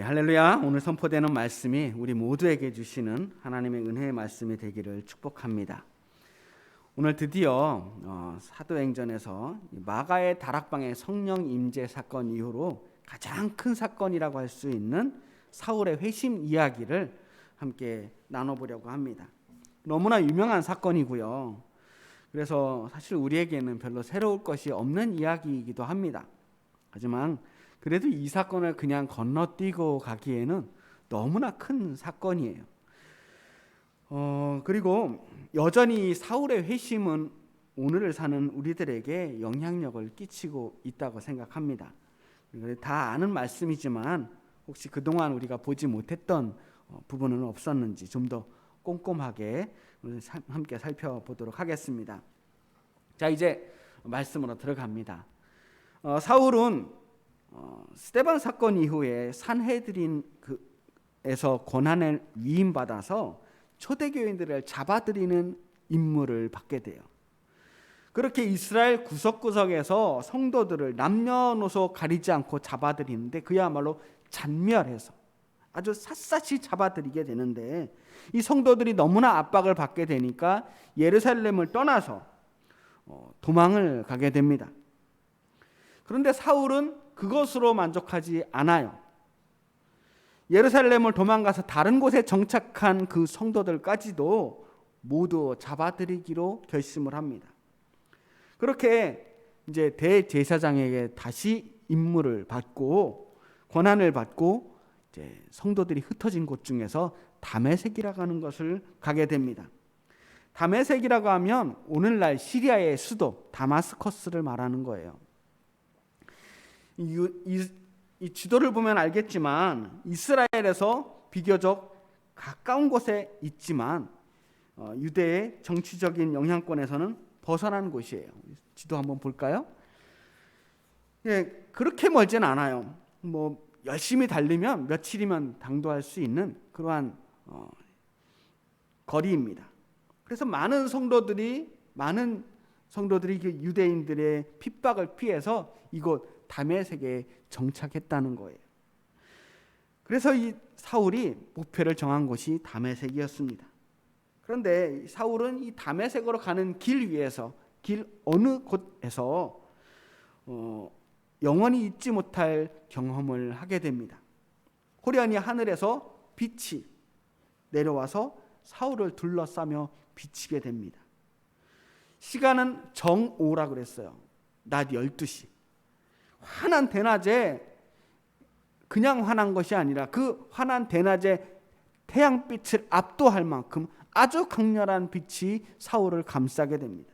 할렐루야. 오늘 선포되는 말씀이 우리 모두에게 주시는 하나님의 은혜의 말씀이 되기를 축복합니다. 오늘 드디어 사도행전에서 마가의 다락방의 성령 임재 사건 이후로 가장 큰 사건이라고 할 수 있는 사울의 회심 이야기를 함께 나눠보려고 합니다. 너무나 유명한 사건이고요. 그래서 사실 우리에게는 별로 새로울 것이 없는 이야기이기도 합니다. 하지만 그래도 이 사건을 그냥 건너뛰고 가기에는 너무나 큰 사건이에요. 그리고 여전히 사울의 회심은 오늘을 사는 우리들에게 영향력을 끼치고 있다고 생각합니다. 다 아는 말씀이지만 혹시 그동안 우리가 보지 못했던 부분은 없었는지 좀 더 꼼꼼하게 함께 살펴보도록 하겠습니다. 자, 이제 말씀으로 들어갑니다. 사울은 스데반 사건 이후에 산헤드린에서 권한을 위임받아서 초대교인들을 잡아들이는 임무를 받게 돼요. 그렇게 이스라엘 구석구석에서 성도들을 남녀노소 가리지 않고 잡아들이는데 그야말로 잔멸해서 아주 샅샅이 잡아들이게 되는데, 이 성도들이 너무나 압박을 받게 되니까 예루살렘을 떠나서 도망을 가게 됩니다. 그런데 사울은 그것으로 만족하지 않아요. 예루살렘을 도망가서 다른 곳에 정착한 그 성도들까지도 모두 잡아들이기로 결심을 합니다. 그렇게 이제 대제사장에게 다시 임무를 받고 권한을 받고 이제 성도들이 흩어진 곳 중에서 다메섹이라고 하는 것을 가게 됩니다. 다메섹이라고 하면 오늘날 시리아의 수도 다마스커스를 말하는 거예요. 이 지도를 보면 알겠지만 이스라엘에서 비교적 가까운 곳에 있지만 유대의 정치적인 영향권에서는 벗어난 곳이에요. 지도 한번 볼까요? 예, 그렇게 멀진 않아요. 열심히 달리면 며칠이면 당도할 수 있는 그러한 거리입니다. 그래서 많은 성도들이 그 유대인들의 핍박을 피해서 이곳 다메섹에 정착했다는 거예요. 그래서 이 사울이 목표를 정한 곳이 다메섹이었습니다. 그런데 사울은 이 다메섹으로 가는 길 위에서, 길 어느 곳에서 영원히 잊지 못할 경험을 하게 됩니다. 호련히 하늘에서 빛이 내려와서 사울을 둘러싸며 비치게 됩니다. 시간은 정오라 그랬어요. 낮 12시. 환한 대낮에 그냥 환한 것이 아니라 그 환한 대낮에 태양빛을 압도할 만큼 아주 강렬한 빛이 사울을 감싸게 됩니다.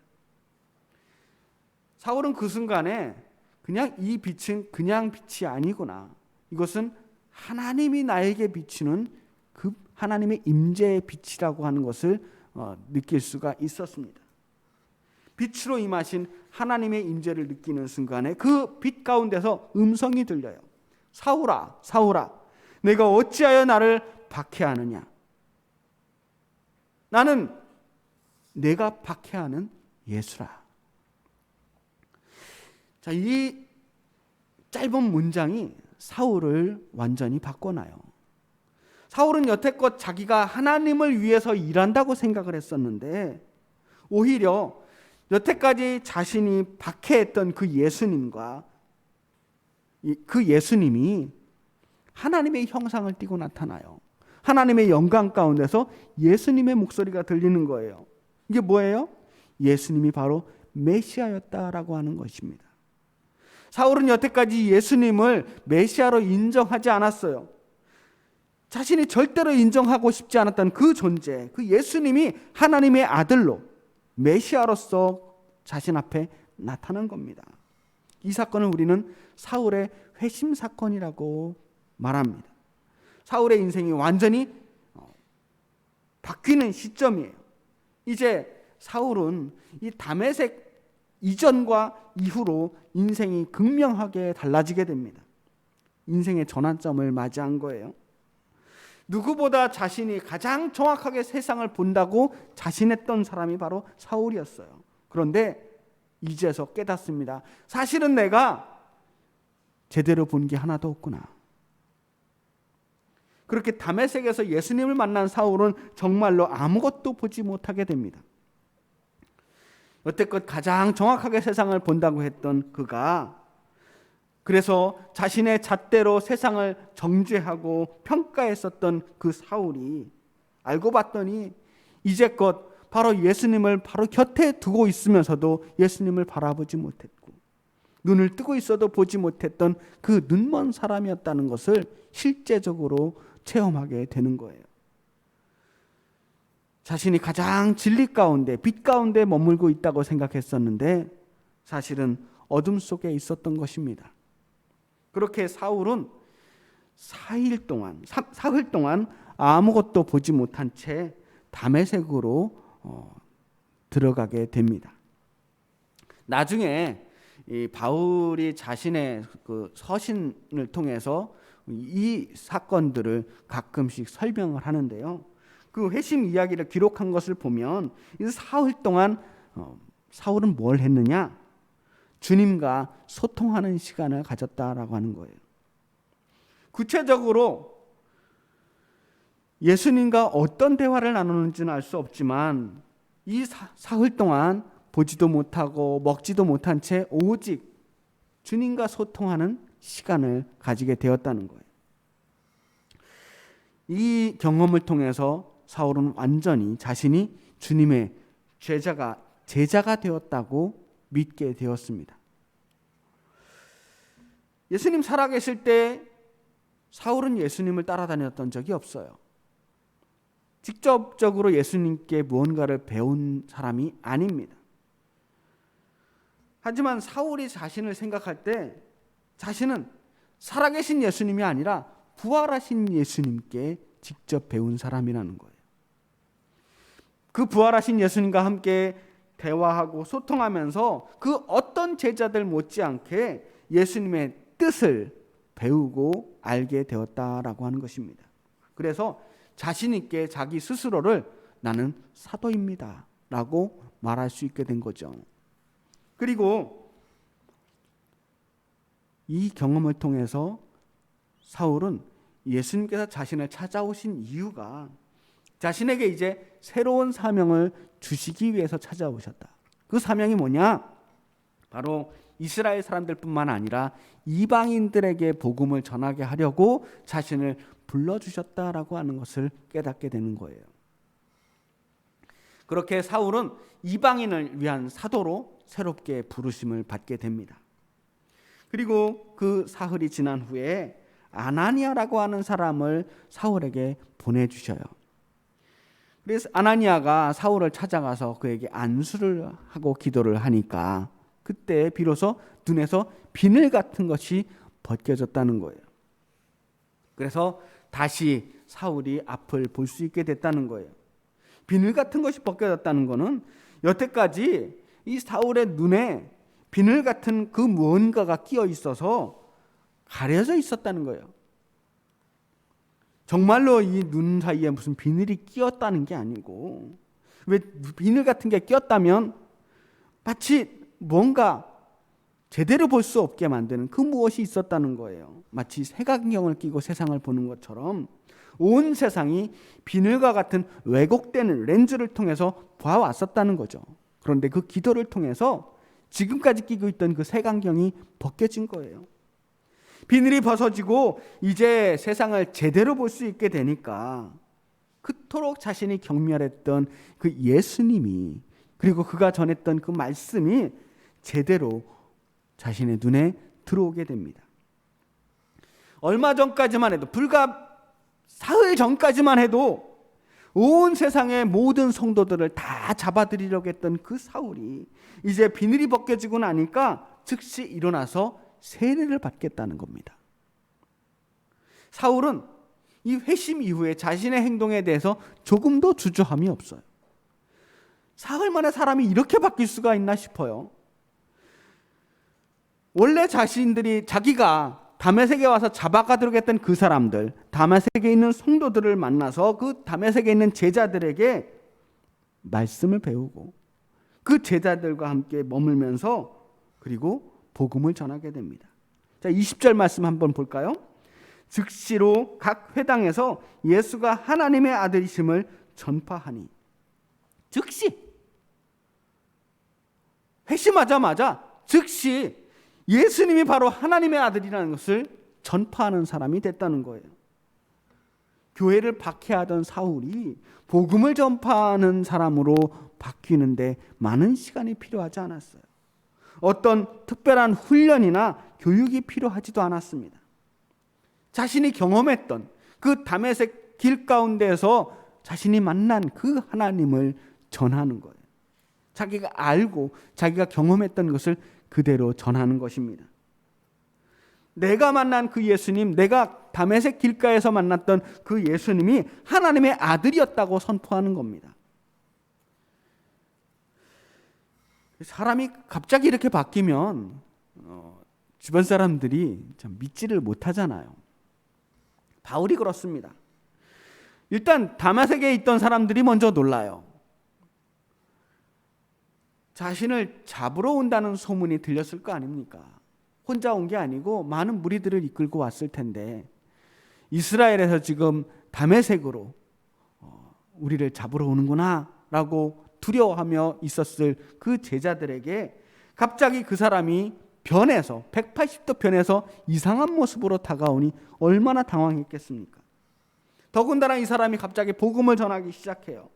사울은 그 순간에 그냥 이 빛은 그냥 빛이 아니구나. 이것은 하나님이 나에게 비추는 그 하나님의 임재의 빛이라고 하는 것을 느낄 수가 있었습니다. 빛으로 임하신 하나님의 임재를 느끼는 순간에 그 빛 가운데서 음성이 들려요. 사울아, 사울아, 내가 어찌하여 나를 박해하느냐? 나는 내가 박해하는 예수라. 자, 이 짧은 문장이 사울을 완전히 바꿔놔요. 사울은 여태껏 자기가 하나님을 위해서 일한다고 생각을 했었는데, 오히려 여태까지 자신이 박해했던 그 예수님과 그 예수님이 하나님의 형상을 띠고 나타나요. 하나님의 영광 가운데서 예수님의 목소리가 들리는 거예요. 이게 뭐예요? 예수님이 바로 메시아였다라고 하는 것입니다. 사울은 여태까지 예수님을 메시아로 인정하지 않았어요. 자신이 절대로 인정하고 싶지 않았던 그 존재, 그 예수님이 하나님의 아들로 메시아로서 자신 앞에 나타난 겁니다. 이 사건을 우리는 사울의 회심 사건이라고 말합니다. 사울의 인생이 완전히 바뀌는 시점이에요. 이제 사울은 이 다메섹 이전과 이후로 인생이 극명하게 달라지게 됩니다. 인생의 전환점을 맞이한 거예요. 누구보다 자신이 가장 정확하게 세상을 본다고 자신했던 사람이 바로 사울이었어요. 그런데 이제서 깨닫습니다. 사실은 내가 제대로 본 게 하나도 없구나. 그렇게 다메섹에서 예수님을 만난 사울은 정말로 아무것도 보지 못하게 됩니다. 여태껏 가장 정확하게 세상을 본다고 했던 그가, 그래서 자신의 잣대로 세상을 정죄하고 평가했었던 그 사울이 알고 봤더니 이제껏 바로 예수님을 바로 곁에 두고 있으면서도 예수님을 바라보지 못했고, 눈을 뜨고 있어도 보지 못했던 그 눈먼 사람이었다는 것을 실제적으로 체험하게 되는 거예요. 자신이 가장 진리 가운데, 빛 가운데 머물고 있다고 생각했었는데 사실은 어둠 속에 있었던 것입니다. 그렇게 사울은 사흘 동안 아무것도 보지 못한 채 다메섹으로 들어가게 됩니다. 나중에 이 바울이 자신의 그 서신을 통해서 이 사건들을 가끔씩 설명을 하는데요. 그 회심 이야기를 기록한 것을 보면 이 사흘 동안 사울은 뭘 했느냐? 주님과 소통하는 시간을 가졌다라고 하는 거예요. 구체적으로 예수님과 어떤 대화를 나누는지는 알 수 없지만 이 사흘 동안 보지도 못하고 먹지도 못한 채 오직 주님과 소통하는 시간을 가지게 되었다는 거예요. 이 경험을 통해서 사울은 완전히 자신이 주님의 제자가 되었다고 믿게 되었습니다. 예수님 살아계실 때 사울은 예수님을 따라다녔던 적이 없어요. 직접적으로 예수님께 무언가를 배운 사람이 아닙니다. 하지만 사울이 자신을 생각할 때 자신은 살아계신 예수님이 아니라 부활하신 예수님께 직접 배운 사람이라는 거예요. 그 부활하신 예수님과 함께 대화하고 소통하면서 그 어떤 제자들 못지않게 예수님의 뜻을 배우고 알게 되었다라고 하는 것입니다. 그래서 자신 있게 자기 스스로를 나는 사도입니다 라고 말할 수 있게 된 거죠. 그리고 이 경험을 통해서 사울은 예수님께서 자신을 찾아오신 이유가 자신에게 이제 새로운 사명을 주시기 위해서 찾아오셨다. 그 사명이 뭐냐? 바로 이스라엘 사람들뿐만 아니라 이방인들에게 복음을 전하게 하려고 자신을 불러주셨다라고 하는 것을 깨닫게 되는 거예요. 그렇게 사울은 이방인을 위한 사도로 새롭게 부르심을 받게 됩니다. 그리고 그 사흘이 지난 후에 아나니아라고 하는 사람을 사울에게 보내주셔요. 그래서 아나니아가 사울을 찾아가서 그에게 안수를 하고 기도를 하니까 그때 비로소 눈에서 비늘 같은 것이 벗겨졌다는 거예요. 그래서 다시 사울이 앞을 볼 수 있게 됐다는 거예요. 비늘 같은 것이 벗겨졌다는 것은 여태까지 이 사울의 눈에 비늘 같은 그 무언가가 끼어 있어서 가려져 있었다는 거예요. 정말로 이 눈 사이에 무슨 비늘이 끼었다는 게 아니고, 왜 비늘 같은 게 끼었다면 마치 뭔가 제대로 볼 수 없게 만드는 그 무엇이 있었다는 거예요. 마치 색안경을 끼고 세상을 보는 것처럼 온 세상이 비늘과 같은 왜곡되는 렌즈를 통해서 봐왔었다는 거죠. 그런데 그 기도를 통해서 지금까지 끼고 있던 그 색안경이 벗겨진 거예요. 비늘이 벗어지고 이제 세상을 제대로 볼 수 있게 되니까 그토록 자신이 경멸했던 그 예수님이, 그리고 그가 전했던 그 말씀이 제대로 자신의 눈에 들어오게 됩니다. 얼마 전까지만 해도, 불과 사흘 전까지만 해도 온 세상의 모든 성도들을 다 잡아들이려고 했던 그 사울이 이제 비늘이 벗겨지고 나니까 즉시 일어나서 세례를 받겠다는 겁니다. 사울은 이 회심 이후에 자신의 행동에 대해서 조금도 주저함이 없어요. 사흘 만에 사람이 이렇게 바뀔 수가 있나 싶어요. 원래 자기가 다메섹에 와서 잡아가도록 했던 그 사람들, 다메섹에 있는 성도들을 만나서 그 다메섹에 있는 제자들에게 말씀을 배우고 그 제자들과 함께 머물면서 그리고 복음을 전하게 됩니다. 자, 20절 말씀 한번 볼까요? 즉시로 각 회당에서 예수가 하나님의 아들이심을 전파하니. 즉시 회심하자마자 즉시 예수님이 바로 하나님의 아들이라는 것을 전파하는 사람이 됐다는 거예요. 교회를 박해하던 사울이 복음을 전파하는 사람으로 바뀌는데 많은 시간이 필요하지 않았어요. 어떤 특별한 훈련이나 교육이 필요하지도 않았습니다. 자신이 경험했던 그 다메섹 길 가운데에서 자신이 만난 그 하나님을 전하는 거예요. 자기가 알고 자기가 경험했던 것을 그대로 전하는 것입니다. 내가 만난 그 예수님, 내가 다메섹 길가에서 만났던 그 예수님이 하나님의 아들이었다고 선포하는 겁니다. 사람이 갑자기 이렇게 바뀌면 주변 사람들이 참 믿지를 못하잖아요. 바울이 그렇습니다. 일단 다메섹에 있던 사람들이 먼저 놀라요. 자신을 잡으러 온다는 소문이 들렸을 거 아닙니까? 혼자 온 게 아니고 많은 무리들을 이끌고 왔을 텐데 이스라엘에서 지금 다메섹으로 우리를 잡으러 오는구나 라고 두려워하며 있었을 그 제자들에게 갑자기 그 사람이 변해서 180도 변해서 이상한 모습으로 다가오니 얼마나 당황했겠습니까? 더군다나 이 사람이 갑자기 복음을 전하기 시작해요.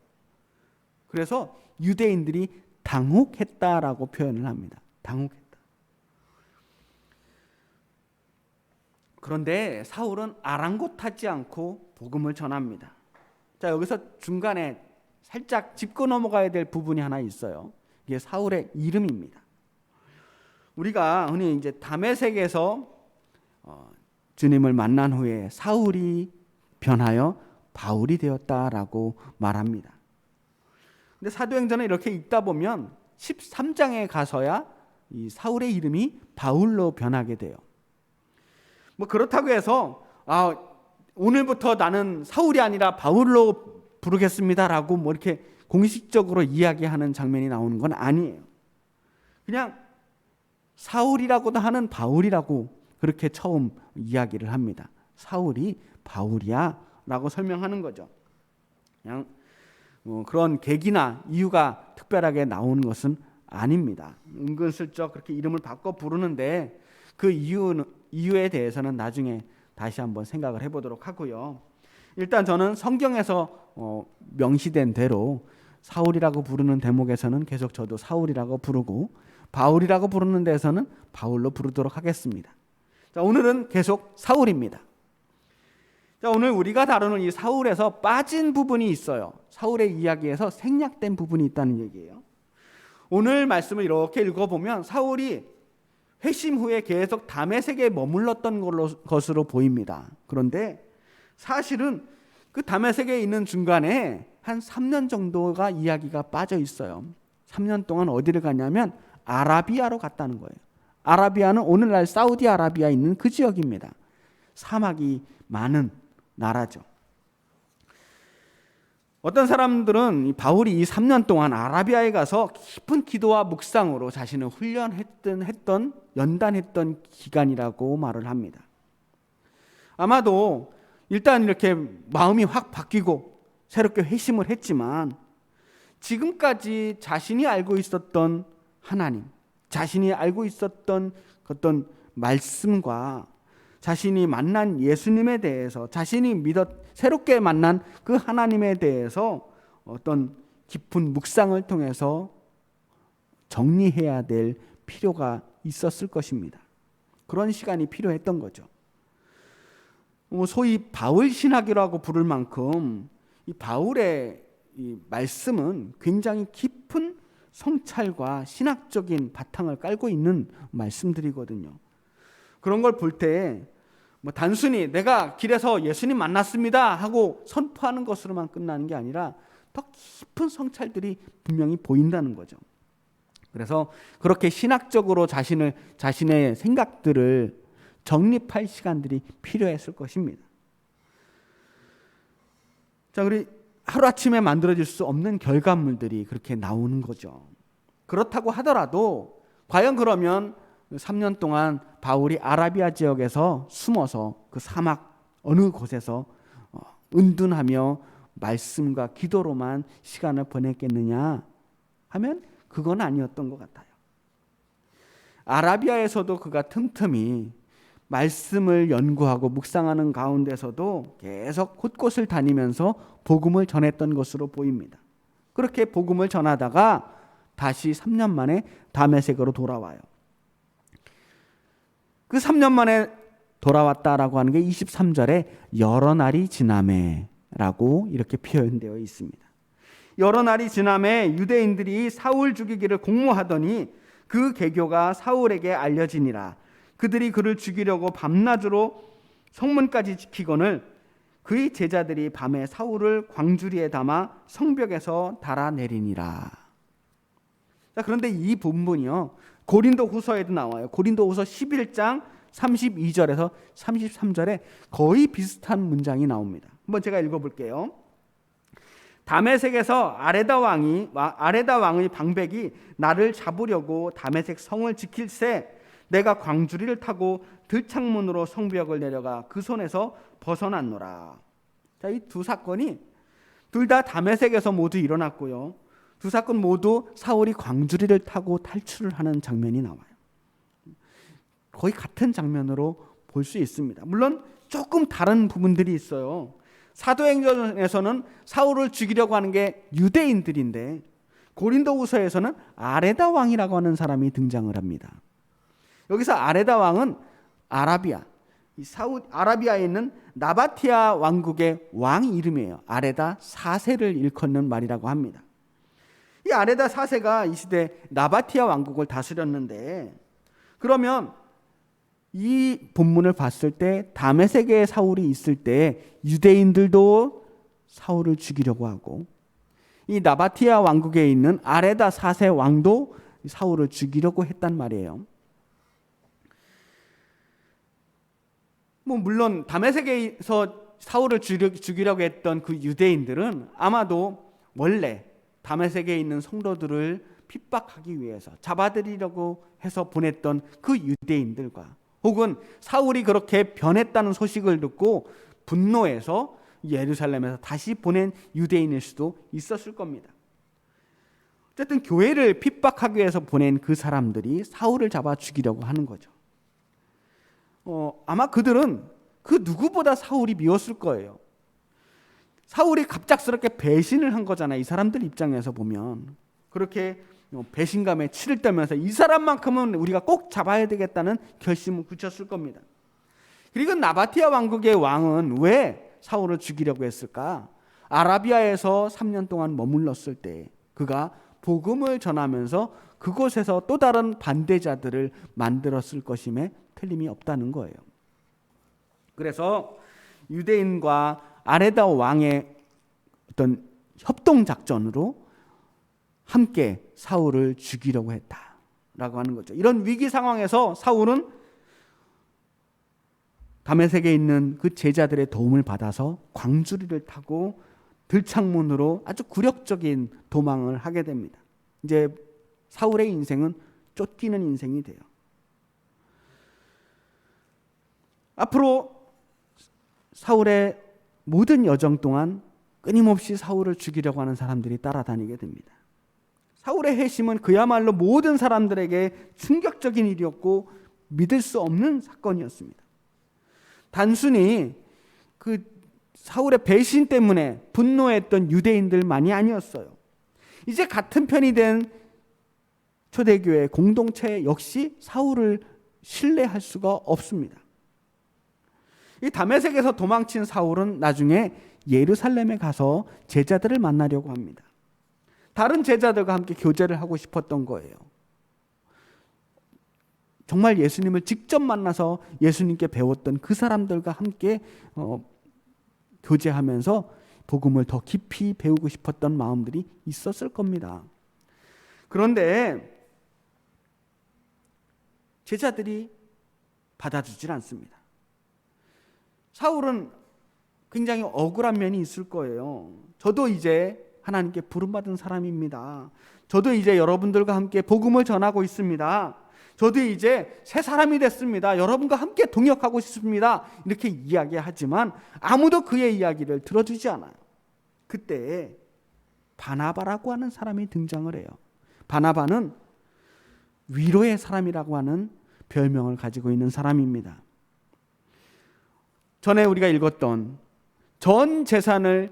그래서 유대인들이 당혹했다라고 표현을 합니다. 당혹했다. 그런데 사울은 아랑곳하지 않고 복음을 전합니다. 자, 여기서 중간에 살짝 짚고 넘어가야 될 부분이 하나 있어요. 이게 사울의 이름입니다. 우리가 흔히 이제 다메섹에서 주님을 만난 후에 사울이 변하여 바울이 되었다라고 말합니다. 근데 사도행전에 이렇게 읽다 보면 13장에 가서야 이 사울의 이름이 바울로 변하게 돼요. 뭐 그렇다고 해서 오늘부터 나는 사울이 아니라 바울로 부르겠습니다라고 뭐 이렇게 공식적으로 이야기하는 장면이 나오는 건 아니에요. 그냥 사울이라고도 하는 바울이라고 그렇게 처음 이야기를 합니다. 사울이 바울이야 라고 설명하는 거죠. 그냥 그런 계기나 이유가 특별하게 나오는 것은 아닙니다. 은근슬쩍 그렇게 이름을 바꿔 부르는데 그 이유에 대해서는 나중에 다시 한번 생각을 해보도록 하고요. 일단 저는 성경에서 명시된 대로 사울이라고 부르는 대목에서는 계속 저도 사울이라고 부르고 바울이라고 부르는 데서는 바울로 부르도록 하겠습니다. 자, 오늘은 계속 사울입니다. 자, 오늘 우리가 다루는 이 사울에서 빠진 부분이 있어요. 사울의 이야기에서 생략된 부분이 있다는 얘기예요. 오늘 말씀을 이렇게 읽어보면 사울이 회심 후에 계속 다메섹에 머물렀던 것으로 보입니다. 그런데 사실은 그 다메섹에 있는 중간에 한 3년 정도가 이야기가 빠져 있어요. 3년 동안 어디를 갔냐면 아라비아로 갔다는 거예요. 아라비아는 오늘날 사우디아라비아에 있는 그 지역입니다. 사막이 많은 나라죠. 어떤 사람들은 이 바울이 이 3년 동안 아라비아에 가서 깊은 기도와 묵상으로 자신을 훈련했던 연단했던 기간이라고 말을 합니다. 아마도 일단 이렇게 마음이 확 바뀌고 새롭게 회심을 했지만 지금까지 자신이 알고 있었던 하나님, 자신이 알고 있었던 어떤 말씀과 자신이 만난 예수님에 대해서 자신이 새롭게 만난 그 하나님에 대해서 어떤 깊은 묵상을 통해서 정리해야 될 필요가 있었을 것입니다. 그런 시간이 필요했던 거죠. 소위 바울 신학이라고 부를 만큼 이 바울의 이 말씀은 굉장히 깊은 성찰과 신학적인 바탕을 깔고 있는 말씀들이거든요. 그런 걸 볼 때 단순히 내가 길에서 예수님 만났습니다 하고 선포하는 것으로만 끝나는 게 아니라 더 깊은 성찰들이 분명히 보인다는 거죠. 그래서 그렇게 신학적으로 자신의 생각들을 정립할 시간들이 필요했을 것입니다. 자, 우리 하루아침에 만들어질 수 없는 결과물들이 그렇게 나오는 거죠. 그렇다고 하더라도 과연 그러면 3년 동안 바울이 아라비아 지역에서 숨어서 그 사막 어느 곳에서 은둔하며 말씀과 기도로만 시간을 보냈겠느냐 하면 그건 아니었던 것 같아요. 아라비아에서도 그가 틈틈이 말씀을 연구하고 묵상하는 가운데서도 계속 곳곳을 다니면서 복음을 전했던 것으로 보입니다. 그렇게 복음을 전하다가 다시 3년 만에 다메섹으로 돌아와요. 그 3년 만에 돌아왔다라고 하는 게 23절에 여러 날이 지나매라고 이렇게 표현되어 있습니다. 여러 날이 지나매 유대인들이 사울 죽이기를 공모하더니 그 계교가 사울에게 알려지니라. 그들이 그를 죽이려고 밤낮으로 성문까지 지키거늘 그의 제자들이 밤에 사울을 광주리에 담아 성벽에서 달아내리니라. 자, 그런데 이 본문이요, 고린도 후서에도 나와요. 고린도 후서 11장 32절에서 33절에 거의 비슷한 문장이 나옵니다. 한번 제가 읽어볼게요. 다메섹에서 아레다 왕의 방백이 나를 잡으려고 다메섹 성을 지킬새 내가 광주리를 타고 들창문으로 성벽을 내려가 그 손에서 벗어났노라. 자, 이 두 사건이 둘 다 다메섹에서 모두 일어났고요. 두 사건 모두 사울이 광주리를 타고 탈출을 하는 장면이 나와요. 거의 같은 장면으로 볼 수 있습니다. 물론 조금 다른 부분들이 있어요. 사도행전에서는 사울을 죽이려고 하는 게 유대인들인데 고린도후서에서는 아레다 왕이라고 하는 사람이 등장을 합니다. 여기서 아레다 왕은 아라비아에 있는 나바티아 왕국의 왕 이름이에요. 아레다 4세를 일컫는 말이라고 합니다. 이 아레다 4세가 이 시대 나바티아 왕국을 다스렸는데, 그러면 이 본문을 봤을 때 다메섹에 사울이 있을 때 유대인들도 사울을 죽이려고 하고, 이 나바티아 왕국에 있는 아레다 4세 왕도 사울을 죽이려고 했단 말이에요. 물론 다메섹에서 사울을 죽이려고 했던 그 유대인들은 아마도 원래 다메섹에 있는 성도들을 핍박하기 위해서 잡아들이려고 해서 보냈던 그 유대인들과, 혹은 사울이 그렇게 변했다는 소식을 듣고 분노해서 예루살렘에서 다시 보낸 유대인일 수도 있었을 겁니다. 어쨌든 교회를 핍박하기 위해서 보낸 그 사람들이 사울을 잡아 죽이려고 하는 거죠. 아마 그들은 그 누구보다 사울이 미웠을 거예요. 사울이 갑작스럽게 배신을 한 거잖아요. 이 사람들 입장에서 보면 그렇게 배신감에 치를 떨면서 이 사람만큼은 우리가 꼭 잡아야 되겠다는 결심을 굳혔을 겁니다. 그리고 나바티아 왕국의 왕은 왜 사울을 죽이려고 했을까? 아라비아에서 3년 동안 머물렀을 때 그가 복음을 전하면서 그곳에서 또 다른 반대자들을 만들었을 것임에 틀림이 없다는 거예요. 그래서 유대인과 아레다 왕의 어떤 협동작전으로 함께 사울을 죽이려고 했다라고 하는 거죠. 이런 위기 상황에서 사울은 다메섹에 있는 그 제자들의 도움을 받아서 광주리를 타고 들창문으로 아주 굴욕적인 도망을 하게 됩니다. 이제 사울의 인생은 쫓기는 인생이 돼요. 앞으로 사울의 모든 여정 동안 끊임없이 사울을 죽이려고 하는 사람들이 따라다니게 됩니다. 사울의 회심은 그야말로 모든 사람들에게 충격적인 일이었고 믿을 수 없는 사건이었습니다. 단순히 그 사울의 배신 때문에 분노했던 유대인들만이 아니었어요. 이제 같은 편이 된 초대교회 공동체 역시 사울을 신뢰할 수가 없습니다. 이 다메섹에서 도망친 사울은 나중에 예루살렘에 가서 제자들을 만나려고 합니다. 다른 제자들과 함께 교제를 하고 싶었던 거예요. 정말 예수님을 직접 만나서 예수님께 배웠던 그 사람들과 함께 교제하면서 복음을 더 깊이 배우고 싶었던 마음들이 있었을 겁니다. 그런데 제자들이 받아주질 않습니다. 사울은 굉장히 억울한 면이 있을 거예요. 저도 이제 하나님께 부름받은 사람입니다. 저도 이제 여러분들과 함께 복음을 전하고 있습니다. 저도 이제 새 사람이 됐습니다. 여러분과 함께 동역하고 싶습니다. 이렇게 이야기하지만 아무도 그의 이야기를 들어주지 않아요. 그때 바나바라고 하는 사람이 등장을 해요. 바나바는 위로의 사람이라고 하는 별명을 가지고 있는 사람입니다. 전에 우리가 읽었던 전 재산을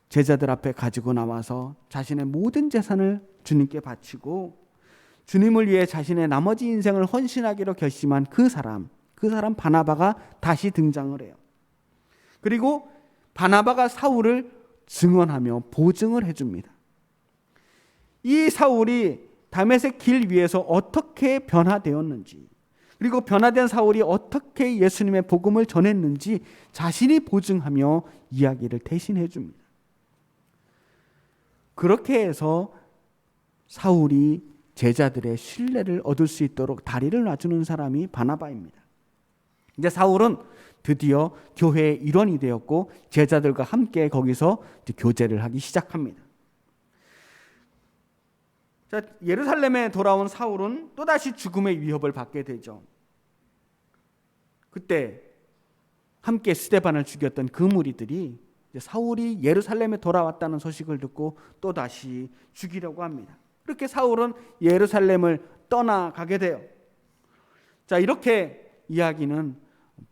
제자들 앞에 가지고 나와서 자신의 모든 재산을 주님께 바치고 주님을 위해 자신의 나머지 인생을 헌신하기로 결심한 그 사람 바나바가 다시 등장을 해요. 그리고 바나바가 사울을 증언하며 보증을 해줍니다. 이 사울이 다메섹 길 위에서 어떻게 변화되었는지, 그리고 변화된 사울이 어떻게 예수님의 복음을 전했는지 자신이 보증하며 이야기를 대신해 줍니다. 그렇게 해서 사울이 제자들의 신뢰를 얻을 수 있도록 다리를 놔주는 사람이 바나바입니다. 이제 사울은 드디어 교회의 일원이 되었고 제자들과 함께 거기서 교제를 하기 시작합니다. 자, 예루살렘에 돌아온 사울은 또다시 죽음의 위협을 받게 되죠. 그때 함께 스데반을 죽였던 그 무리들이 사울이 예루살렘에 돌아왔다는 소식을 듣고 또다시 죽이려고 합니다. 그렇게 사울은 예루살렘을 떠나가게 돼요. 자, 이렇게 이야기는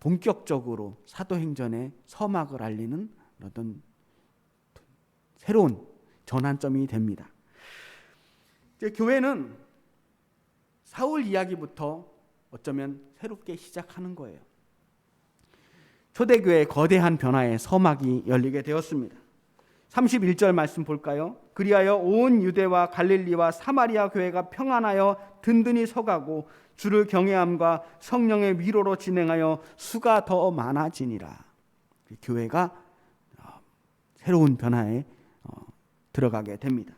본격적으로 사도행전의 서막을 알리는 어떤 새로운 전환점이 됩니다. 이제 교회는 사울 이야기부터 어쩌면 새롭게 시작하는 거예요. 초대교회의 거대한 변화의 서막이 열리게 되었습니다. 31절 말씀 볼까요? 그리하여 온 유대와 갈릴리와 사마리아 교회가 평안하여 든든히 서가고 주를 경외함과 성령의 위로로 진행하여 수가 더 많아지니라. 교회가 새로운 변화에 들어가게 됩니다.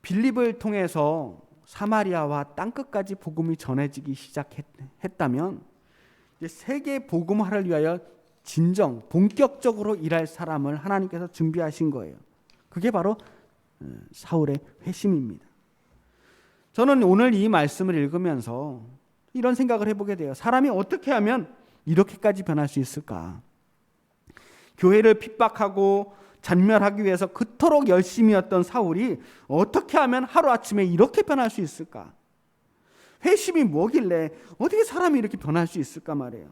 빌립을 통해서 사마리아와 땅끝까지 복음이 전해지기 시작했다면 세계 복음화를 위하여 진정 본격적으로 일할 사람을 하나님께서 준비하신 거예요. 그게 바로 사울의 회심입니다. 저는 오늘 이 말씀을 읽으면서 이런 생각을 해보게 돼요. 사람이 어떻게 하면 이렇게까지 변할 수 있을까? 교회를 핍박하고 잔멸하기 위해서 그토록 열심이었던 사울이 어떻게 하면 하루아침에 이렇게 변할 수 있을까? 회심이 뭐길래 어떻게 사람이 이렇게 변할 수 있을까 말이에요.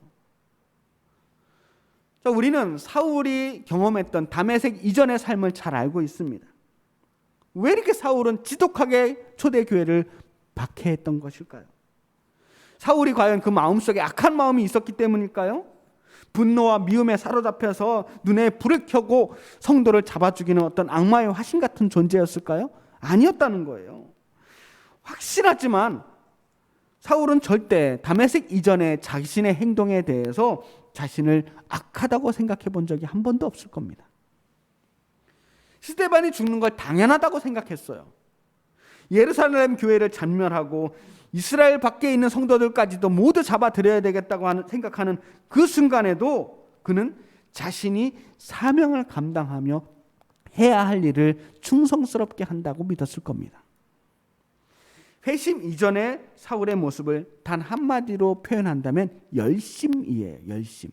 자, 우리는 사울이 경험했던 다메섹 이전의 삶을 잘 알고 있습니다. 왜 이렇게 사울은 지독하게 초대교회를 박해했던 것일까요? 사울이 과연 그 마음속에 악한 마음이 있었기 때문일까요? 분노와 미움에 사로잡혀서 눈에 불을 켜고 성도를 잡아 죽이는 어떤 악마의 화신 같은 존재였을까요? 아니었다는 거예요. 확실하지만 사울은 절대 다메섹 이전의 자신의 행동에 대해서 자신을 악하다고 생각해 본 적이 한 번도 없을 겁니다. 스데반이 죽는 걸 당연하다고 생각했어요. 예루살렘 교회를 잔멸하고 이스라엘 밖에 있는 성도들까지도 모두 잡아들여야 되겠다고 생각하는 그 순간에도 그는 자신이 사명을 감당하며 해야 할 일을 충성스럽게 한다고 믿었을 겁니다. 회심 이전의 사울의 모습을 단 한마디로 표현한다면 열심이에요. 열심.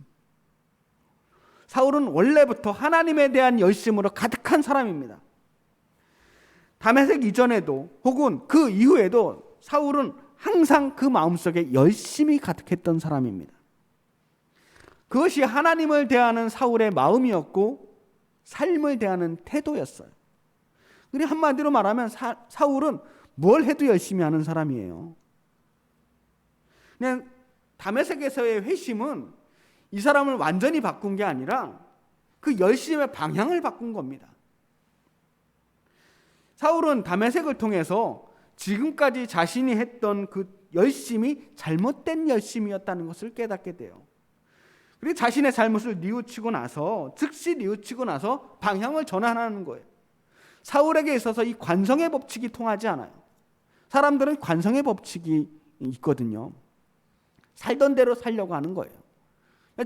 사울은 원래부터 하나님에 대한 열심으로 가득한 사람입니다. 다메섹 이전에도 혹은 그 이후에도 사울은 항상 그 마음속에 열심이 가득했던 사람입니다. 그것이 하나님을 대하는 사울의 마음이었고 삶을 대하는 태도였어요. 그리고 한마디로 말하면 사울은 뭘 해도 열심히 하는 사람이에요. 그냥 다메섹에서의 회심은 이 사람을 완전히 바꾼 게 아니라 그 열심의 방향을 바꾼 겁니다. 사울은 다메섹을 통해서 지금까지 자신이 했던 그 열심이 잘못된 열심이었다는 것을 깨닫게 돼요. 그리고 자신의 잘못을 뉘우치고 나서 즉시 뉘우치고 나서 방향을 전환하는 거예요. 사울에게 있어서 이 관성의 법칙이 통하지 않아요. 사람들은 관성의 법칙이 있거든요. 살던 대로 살려고 하는 거예요.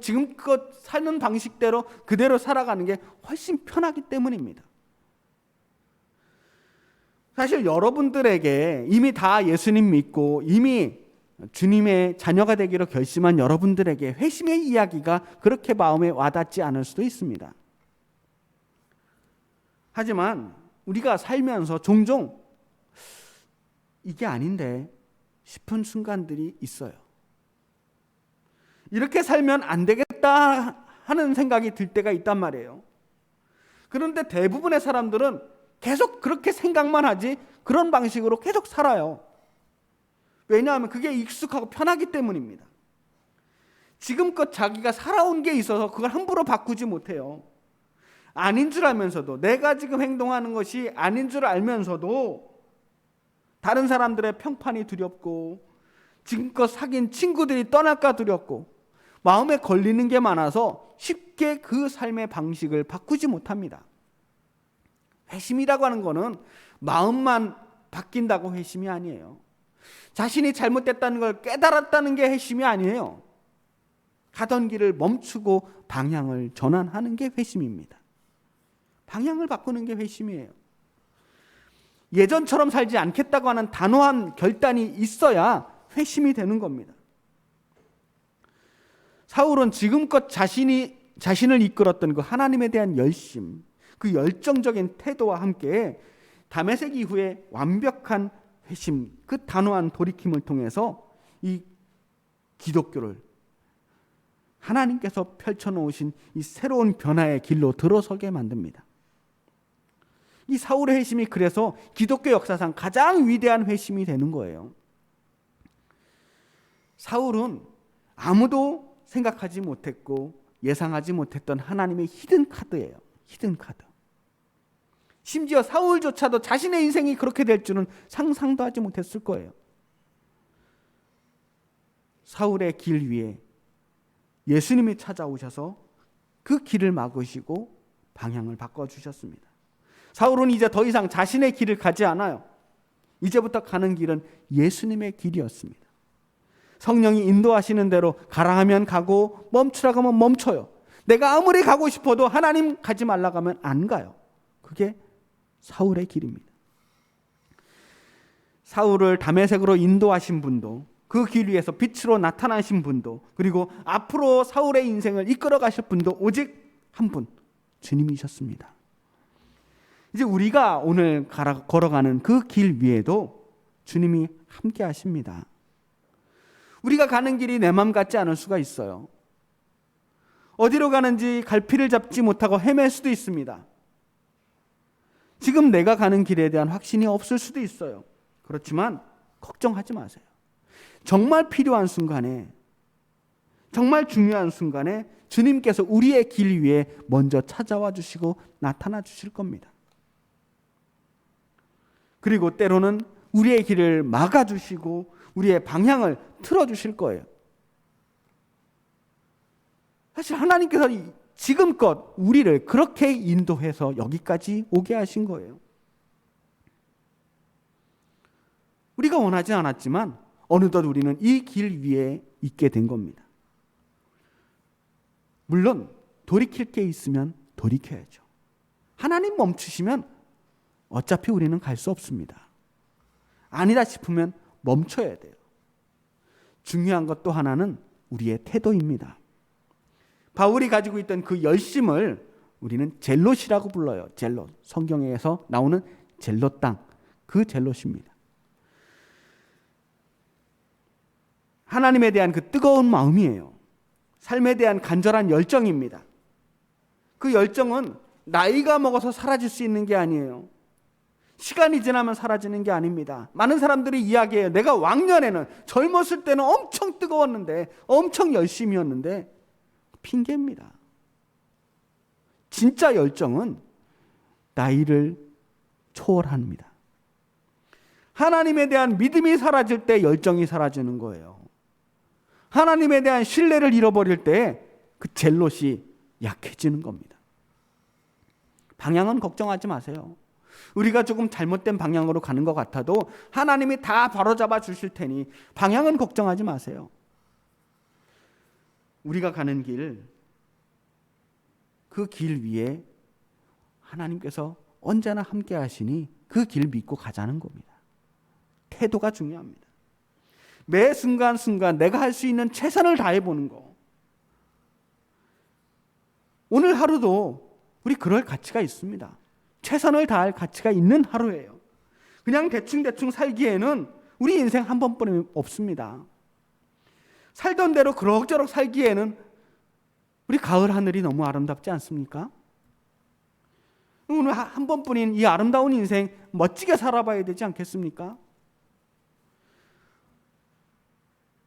지금껏 사는 방식대로 그대로 살아가는 게 훨씬 편하기 때문입니다. 사실 여러분들에게 이미 다 예수님 믿고 이미 주님의 자녀가 되기로 결심한 여러분들에게 회심의 이야기가 그렇게 마음에 와닿지 않을 수도 있습니다. 하지만 우리가 살면서 종종 이게 아닌데 싶은 순간들이 있어요. 이렇게 살면 안 되겠다 하는 생각이 들 때가 있단 말이에요. 그런데 대부분의 사람들은 계속 그렇게 생각만 하지 그런 방식으로 계속 살아요. 왜냐하면 그게 익숙하고 편하기 때문입니다. 지금껏 자기가 살아온 게 있어서 그걸 함부로 바꾸지 못해요. 아닌 줄 알면서도, 내가 지금 행동하는 것이 아닌 줄 알면서도 다른 사람들의 평판이 두렵고 지금껏 사귄 친구들이 떠날까 두렵고 마음에 걸리는 게 많아서 쉽게 그 삶의 방식을 바꾸지 못합니다. 회심이라고 하는 거는 마음만 바뀐다고 회심이 아니에요. 자신이 잘못됐다는 걸 깨달았다는 게 회심이 아니에요. 가던 길을 멈추고 방향을 전환하는 게 회심입니다. 방향을 바꾸는 게 회심이에요. 예전처럼 살지 않겠다고 하는 단호한 결단이 있어야 회심이 되는 겁니다. 사울은 지금껏 자신을 이끌었던 그 하나님에 대한 열심, 그 열정적인 태도와 함께 다메섹 이후에 완벽한 회심, 그 단호한 돌이킴을 통해서 이 기독교를 하나님께서 펼쳐놓으신 이 새로운 변화의 길로 들어서게 만듭니다. 이 사울의 회심이 그래서 기독교 역사상 가장 위대한 회심이 되는 거예요. 사울은 아무도 생각하지 못했고 예상하지 못했던 하나님의 히든 카드예요. 히든 카드. 심지어 사울조차도 자신의 인생이 그렇게 될 줄은 상상도 하지 못했을 거예요. 사울의 길 위에 예수님이 찾아오셔서 그 길을 막으시고 방향을 바꿔주셨습니다. 사울은 이제 더 이상 자신의 길을 가지 않아요. 이제부터 가는 길은 예수님의 길이었습니다. 성령이 인도하시는 대로 가라 하면 가고 멈추라고 하면 멈춰요. 내가 아무리 가고 싶어도 하나님 가지 말라고 하면 안 가요. 그게 사울의 길입니다. 사울을 다메섹으로 인도하신 분도, 그 길 위에서 빛으로 나타나신 분도, 그리고 앞으로 사울의 인생을 이끌어 가실 분도 오직 한 분, 주님이셨습니다. 이제 우리가 오늘 걸어가는 그 길 위에도 주님이 함께 하십니다. 우리가 가는 길이 내 맘 같지 않을 수가 있어요. 어디로 가는지 갈피를 잡지 못하고 헤맬 수도 있습니다. 지금 내가 가는 길에 대한 확신이 없을 수도 있어요. 그렇지만 걱정하지 마세요. 정말 필요한 순간에, 정말 중요한 순간에 주님께서 우리의 길 위에 먼저 찾아와 주시고 나타나 주실 겁니다. 그리고 때로는 우리의 길을 막아주시고 우리의 방향을 틀어주실 거예요. 사실 하나님께서 지금껏 우리를 그렇게 인도해서 여기까지 오게 하신 거예요. 우리가 원하지 않았지만 어느덧 우리는 이 길 위에 있게 된 겁니다. 물론 돌이킬 게 있으면 돌이켜야죠. 하나님 멈추시면 어차피 우리는 갈 수 없습니다. 아니다 싶으면 멈춰야 돼요. 중요한 것 또 하나는 우리의 태도입니다. 바울이 가지고 있던 그 열심을 우리는 젤롯이라고 불러요. 젤롯. 성경에서 나오는 젤롯 땅. 그 젤롯입니다. 하나님에 대한 그 뜨거운 마음이에요. 삶에 대한 간절한 열정입니다. 그 열정은 나이가 먹어서 사라질 수 있는 게 아니에요. 시간이 지나면 사라지는 게 아닙니다. 많은 사람들이 이야기해요. 내가 왕년에는, 젊었을 때는 엄청 뜨거웠는데, 엄청 열심이었는데, 핑계입니다. 진짜 열정은 나이를 초월합니다. 하나님에 대한 믿음이 사라질 때 열정이 사라지는 거예요. 하나님에 대한 신뢰를 잃어버릴 때 그 젤롯이 약해지는 겁니다. 방향은 걱정하지 마세요. 우리가 조금 잘못된 방향으로 가는 것 같아도 하나님이 다 바로잡아 주실 테니 방향은 걱정하지 마세요. 우리가 가는 길, 그 길 위에 하나님께서 언제나 함께 하시니 그 길 믿고 가자는 겁니다. 태도가 중요합니다. 매 순간순간 내가 할 수 있는 최선을 다해보는 거. 오늘 하루도 우리 그럴 가치가 있습니다. 최선을 다할 가치가 있는 하루예요. 그냥 대충 살기에는 우리 인생 한 번뿐이 없습니다. 살던 대로 그럭저럭 살기에는 우리 가을 하늘이 너무 아름답지 않습니까? 오늘 한 번뿐인 이 아름다운 인생 멋지게 살아봐야 되지 않겠습니까?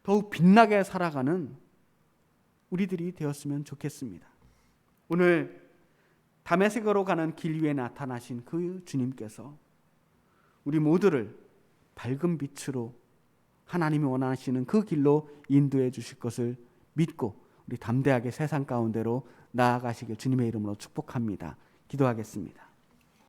더욱 빛나게 살아가는 우리들이 되었으면 좋겠습니다. 오늘 다메섹으로 가는 길 위에 나타나신 그 주님께서 우리 모두를 밝은 빛으로 하나님이 원하시는 그 길로 인도해 주실 것을 믿고 우리 담대하게 세상 가운데로 나아가시길 주님의 이름으로 축복합니다. 기도하겠습니다.